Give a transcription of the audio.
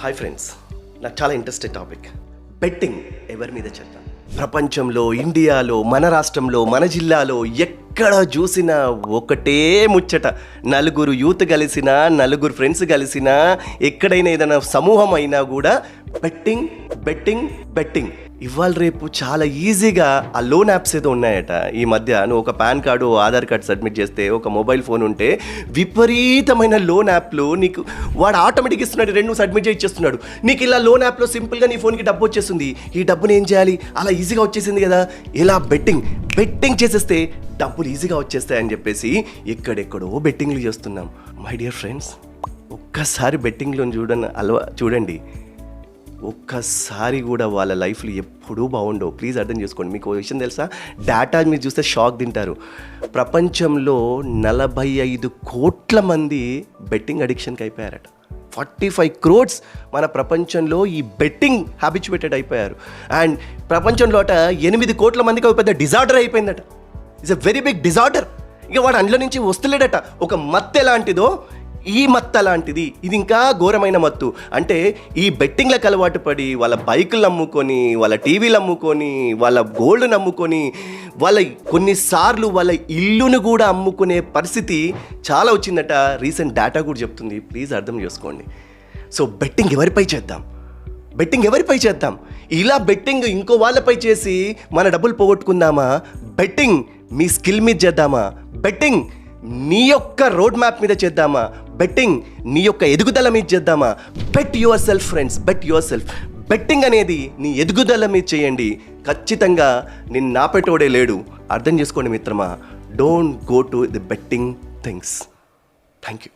Hi friends, నాకు చాలా interested topic betting. ఎవరి మీద చేద్దాం? ప్రపంచంలో, ఇండియాలో, మన రాష్ట్రంలో, మన జిల్లాలో ఎక్కడ చూసినా ఒకటే ముచ్చట. నలుగురు యూత్ కలిసినా, నలుగురు ఫ్రెండ్స్ కలిసినా, ఎక్కడైనా ఏదైనా సమూహం అయినా కూడా బెట్టింగ్ బెట్టింగ్ బెట్టింగ్. ఇవాళ రేపు చాలా ఈజీగా ఆ లోన్ యాప్స్ ఏదో ఉన్నాయట. ఈ మధ్య నువ్వు ఒక pan card, Aadhaar card submit చేస్తే, ఒక మొబైల్ ఫోన్ ఉంటే విపరీతమైన లోన్ యాప్లు నీకు వాడు ఆటోమేటిక్ ఇస్తున్నాడు. నువ్వు సబ్మిట్ చేసి ఇచ్చేస్తున్నాడు. నీకు ఇలా లోన్ యాప్లో సింపుల్గా నీ ఫోన్కి డబ్బు వచ్చేస్తుంది. ఈ డబ్బుని ఏం చేయాలి? అలా ఈజీగా వచ్చేసింది కదా, ఇలా బెట్టింగ్ చేసేస్తే డబ్బులు ఈజీగా వచ్చేస్తాయని చెప్పేసి ఎక్కడెక్కడో బెట్టింగ్లు చేస్తున్నాం. మై డియర్ ఫ్రెండ్స్, ఒక్కసారి బెట్టింగ్లో చూడండి, ఒక్కసారి కూడా వాళ్ళ లైఫ్లో ఎప్పుడూ బాగుండవు. ప్లీజ్ అర్థం చేసుకోండి. మీకు విషయం తెలుసా? డేటా మీరు చూస్తే షాక్ తింటారు. ప్రపంచంలో 45 కోట్ల మంది బెట్టింగ్ అడిక్షన్కి అయిపోయారట. 45 crores మన ప్రపంచంలో ఈ బెట్టింగ్ హ్యాబిచువేటెడ్ అయిపోయారు. అండ్ ప్రపంచంలో 8 కోట్ల మందికి ఒక పెద్ద డిజార్డర్ అయిపోయిందట. It's a very big disorder. ఇక వాడు అందులో నుంచి వస్తలేడట. ఒక మత్తు ఎలాంటిదో ఈ మత్తు అలాంటిది. ఇది ఇంకా ఘోరమైన మత్తు. అంటే ఈ బెట్టింగ్లకు అలవాటు పడి వాళ్ళ బైకులు అమ్ముకొని, వాళ్ళ టీవీలు అమ్ముకొని, వాళ్ళ గోల్డ్ని అమ్ముకొని, వాళ్ళ కొన్నిసార్లు వాళ్ళ ఇల్లును కూడా అమ్ముకునే పరిస్థితి చాలా వచ్చిందట. రీసెంట్ డేటా కూడా చెప్తుంది. ప్లీజ్ అర్థం చేసుకోండి. సో బెట్టింగ్ ఎవరిపై చేద్దాం? ఇలా బెట్టింగ్ ఇంకో వాళ్ళపై చేసి మన డబ్బులు పోగొట్టుకుందామా? బెట్టింగ్ మీ స్కిల్ మీద చేద్దామా? బెట్టింగ్ నీ యొక్క రోడ్ మ్యాప్ మీద చేద్దామా? బెట్టింగ్ నీ యొక్క ఎదుగుదల మీద చేద్దామా? Bet yourself friends, bet yourself. Betting అనేది నీ ఎదుగుదల మీద చేయండి. ఖచ్చితంగా నిన్ను నాపెట్టోడే లేడు. అర్థం చేసుకోండి మిత్రమా. Don't go to the betting things. Thank you.